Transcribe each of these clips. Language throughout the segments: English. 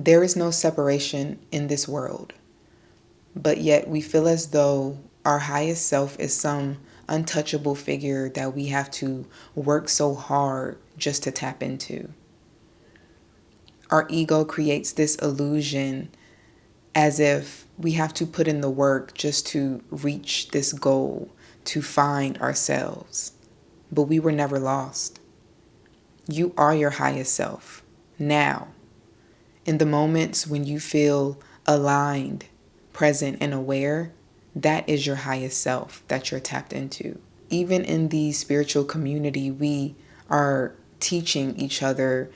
There is no separation in this world, but yet we feel as though our highest self is some untouchable figure that we have to work so hard just to tap into. Our ego creates this illusion as if we have to put in the work just to reach this goal, to find ourselves. But we were never lost. You are your highest self now. In the moments when you feel aligned, present, and aware, that is your highest self that you're tapped into. Even in the spiritual community, we are teaching each other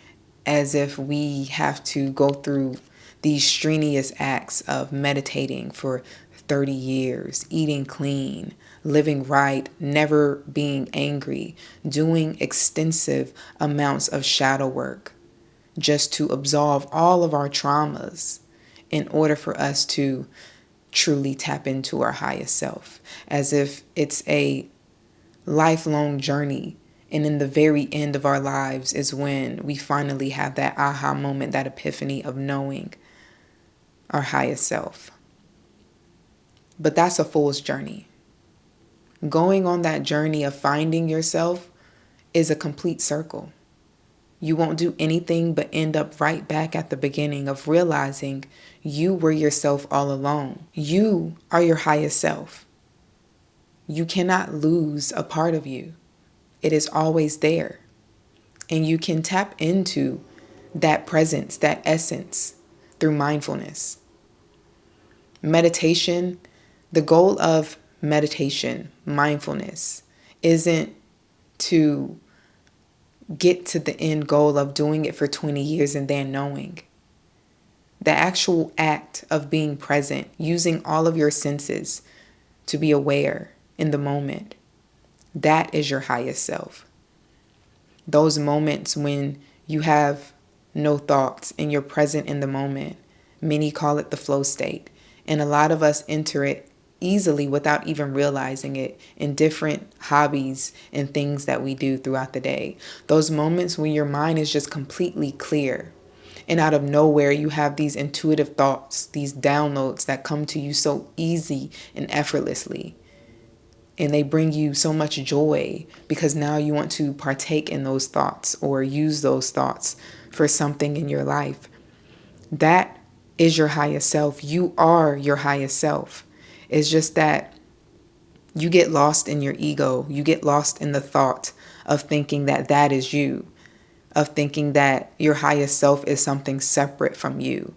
as if we have to go through these strenuous acts of meditating for 30 years, eating clean, living right, never being angry, doing extensive amounts of shadow work, just to absolve all of our traumas in order for us to truly tap into our highest self, as if it's a lifelong journey. And in the very end of our lives is when we finally have that aha moment, that epiphany of knowing our highest self. But that's a fool's journey. Going on that journey of finding yourself is a complete circle. You won't do anything but end up right back at the beginning of realizing you were yourself all along. You are your highest self. You cannot lose a part of you. It is always there. And you can tap into that presence, that essence, through mindfulness. Meditation, the goal of meditation, mindfulness, isn't to get to the end goal of doing it for 20 years and then knowing. The actual act of being present, using all of your senses to be aware in the moment, that is your highest self. Those moments when you have no thoughts and you're present in the moment, many call it the flow state. And a lot of us enter it easily without even realizing it in different hobbies and things that we do throughout the day. Those moments when your mind is just completely clear. And out of nowhere, you have these intuitive thoughts, these downloads that come to you so easy and effortlessly. And they bring you so much joy because now you want to partake in those thoughts or use those thoughts for something in your life. That is your highest self. You are your highest self. It's just that you get lost in your ego. You get lost in the thought of thinking that that is you, of thinking that your highest self is something separate from you.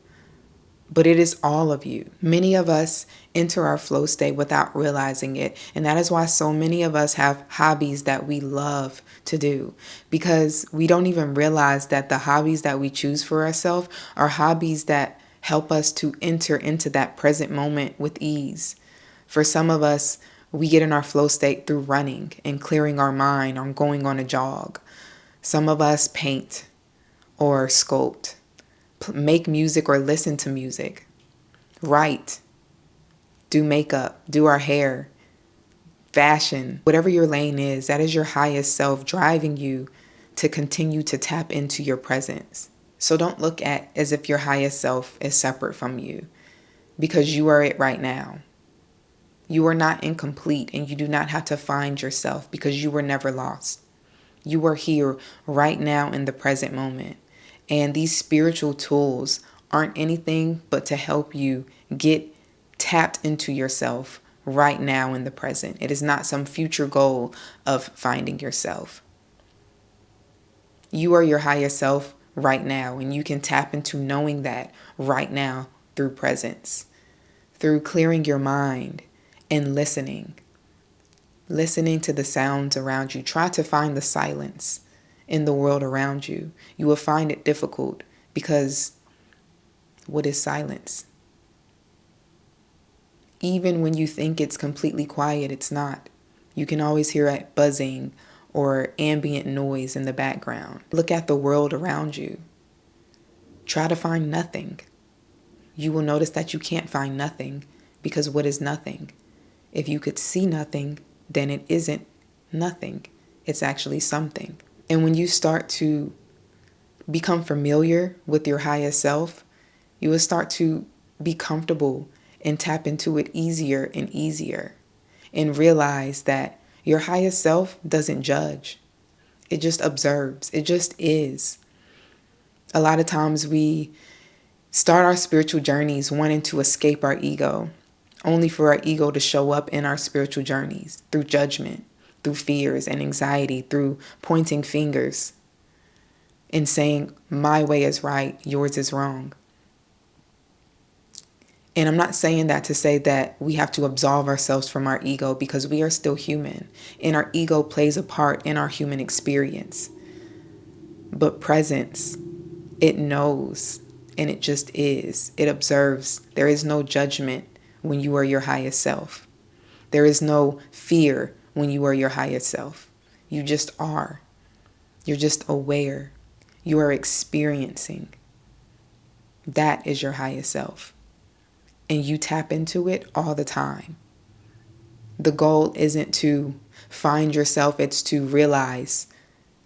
But it is all of you. Many of us enter our flow state without realizing it. And that is why so many of us have hobbies that we love to do, because we don't even realize that the hobbies that we choose for ourselves are hobbies that help us to enter into that present moment with ease. For some of us, we get in our flow state through running and clearing our mind or going on a jog. Some of us paint or sculpt, make music or listen to music, write, do makeup, do our hair, fashion, whatever your lane is, that is your highest self driving you to continue to tap into your presence. So don't look at as if your highest self is separate from you, because you are it right now. You are not incomplete, and you do not have to find yourself because you were never lost. You are here right now in the present moment. And these spiritual tools aren't anything but to help you get tapped into yourself right now in the present. It is not some future goal of finding yourself. You are your highest self right now, and you can tap into knowing that right now through presence, through clearing your mind and listening to the sounds around you. Try to find the silence in the world around you. You will find it difficult because what is silence? Even when you think it's completely quiet, it's not. You can always hear a buzzing or ambient noise in the background. Look at the world around you. Try to find nothing. You will notice that you can't find nothing, because what is nothing? If you could see nothing, then it isn't nothing. It's actually something. And when you start to become familiar with your highest self, You will start to be comfortable and tap into it easier and easier, and realize that your highest self doesn't judge. It just observes. It just is. A lot of times we start our spiritual journeys wanting to escape our ego, only for our ego to show up in our spiritual journeys through judgment, through fears and anxiety, through pointing fingers and saying, my way is right, yours is wrong. And I'm not saying that to say that we have to absolve ourselves from our ego, because we are still human and our ego plays a part in our human experience. But presence, it knows, and it just is. It observes. There is no judgment when you are your highest self. There is no fear when you are your highest self. You just are. You're just aware. You are experiencing. That is your highest self. And you tap into it all the time. The goal isn't to find yourself, it's to realize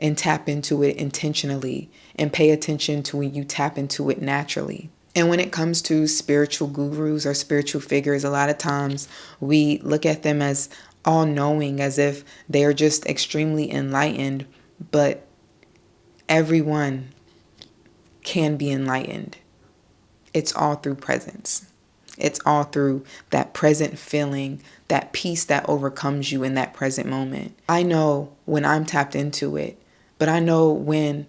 and tap into it intentionally, and pay attention to when you tap into it naturally. And when it comes to spiritual gurus or spiritual figures, a lot of times we look at them as all-knowing, as if they're just extremely enlightened, but everyone can be enlightened. It's all through presence. It's all through that present feeling, that peace that overcomes you in that present moment. I know when I'm tapped into it, but I know when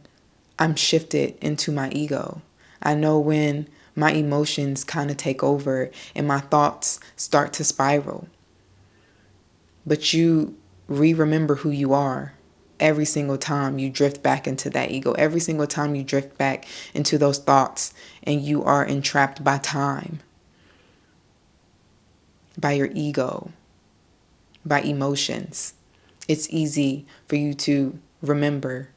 I'm shifted into my ego. I know when my emotions kind of take over and my thoughts start to spiral. But you remember who you are every single time you drift back into that ego. Every single time you drift back into those thoughts and you are entrapped by time, by your ego, by emotions. It's easy for you to remember,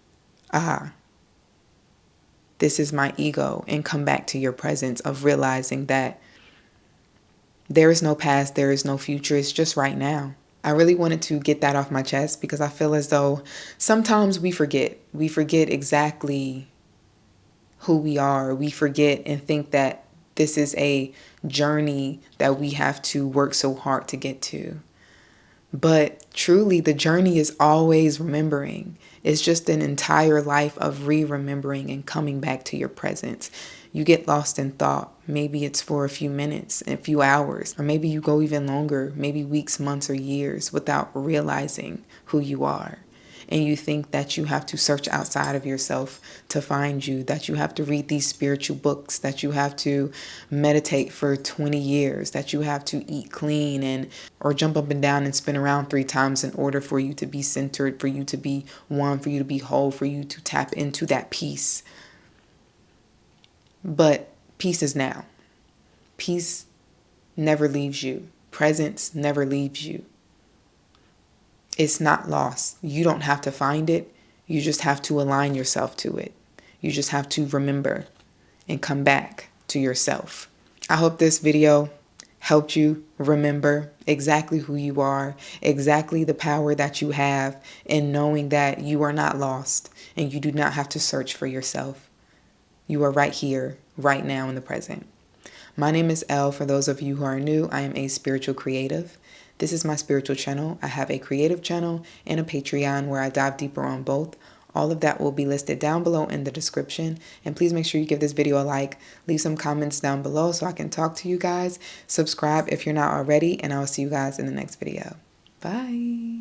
this is my ego, and come back to your presence of realizing that there is no past, there is no future, it's just right now. I really wanted to get that off my chest because I feel as though sometimes we forget. We forget exactly who we are. We forget and think that this is a journey that we have to work so hard to get to. But truly, the journey is always remembering. It's just an entire life of remembering and coming back to your presence. You get lost in thought. Maybe it's for a few minutes, a few hours, or maybe you go even longer, maybe weeks, months, or years without realizing who you are. And you think that you have to search outside of yourself to find you, that you have to read these spiritual books, that you have to meditate for 20 years, that you have to eat clean and or jump up and down and spin around 3 times in order for you to be centered, for you to be one, for you to be whole, for you to tap into that peace. But peace is now. Peace never leaves you. Presence never leaves you. It's not lost. You don't have to find it. You just have to align yourself to it. You just have to remember and come back to yourself. I hope this video helped you remember exactly who you are, exactly the power that you have, and knowing that you are not lost and you do not have to search for yourself. You are right here, right now in the present. My name is Elle. For those of you who are new, I am a spiritual creative. This is my spiritual channel. I have a creative channel and a Patreon where I dive deeper on both. All of that will be listed down below in the description. And please make sure you give this video a like, leave some comments down below so I can talk to you guys. Subscribe if you're not already, and I will see you guys in the next video. Bye.